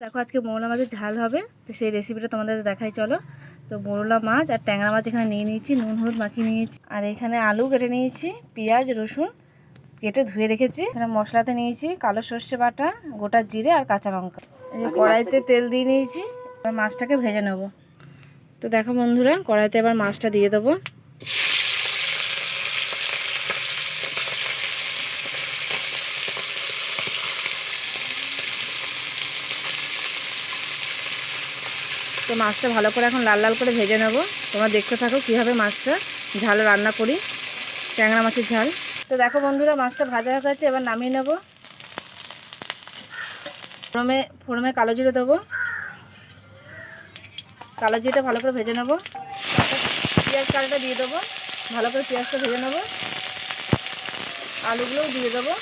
দেখো আজকে মৌরলা মাছের ঝাল হবে, তো সেই রেসিপিটা তোমাদের দেখাই চলো। তো মৌরলা মাছ আর ট্যাংরা মাছ এখানে নিয়ে নিয়েছি, নুন হলুদ মাখিয়ে নিয়েছি। আর এখানে আলু কেটে নিয়েছি, পেঁয়াজ রসুন কেটে ধুয়ে রেখেছি। এখানে মশলাতে নিয়েছি কালো সর্ষে বাটা, গোটা জিরে আর কাঁচা লঙ্কা। এই যে কড়াইতে তেল দিয়ে নিয়েছি, এবার মাছটাকে ভেজে নেব। তো দেখো বন্ধুরা, কড়াইতে এবার মাছটা দিয়ে দেবো। তো মাছটা ভালো করে এখন লাল লাল করে ভেজে নেব। তোমরা দেখতে থাকো কীভাবে মাছটা ঝাল রান্না করি, ট্যাংরা মাছের ঝাল। তো দেখো বন্ধুরা, মাছটা ভাজা হয়ে গেছে, এবার নামিয়ে নেব। ফোড়নে কালো জিরে দেবো, কালো জিরেটা ভালো করে ভেজে নেব। পেঁয়াজ কালিটা দিয়ে দেবো, ভালো করে পেঁয়াজটা ভেজে নেব। আলুগুলোও দিয়ে দেবো,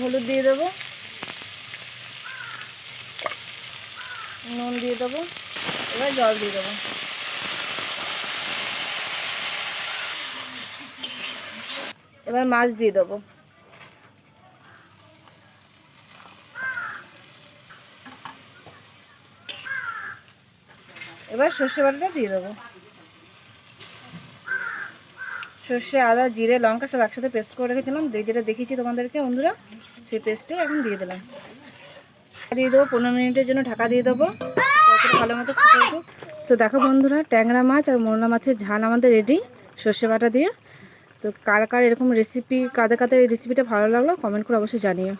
হলুদ দিয়ে দেবো, নুন দিয়ে দেবো, এবার জল দিয়ে দেবো। এবার মাছ দিয়ে দেবো। এবার সর্ষে বাটাটা দিয়ে দেবো। সর্ষে আদা জিরে লঙ্কা সব একসাথে পেস্ট করে রেখেছিলাম, যেটা দেখিয়েছি তোমাদেরকে বন্ধুরা, সেই পেস্টে এখন দিয়ে দিলাম। দিয়ে দেবো 15 মিনিটের জন্য ঢাকা দিয়ে দেবো, ভালো মতো ফুটে উঠুক। তো দেখো বন্ধুরা, ট্যাংরা মাছ আর মৌরলা মাছের ঝাল আমাদের রেডি সর্ষে বাটা দিয়ে। তো কার কার এরকম রেসিপি, কাদের কাদের এই রেসিপিটা ভালো লাগলো কমেন্ট করে অবশ্যই জানিও।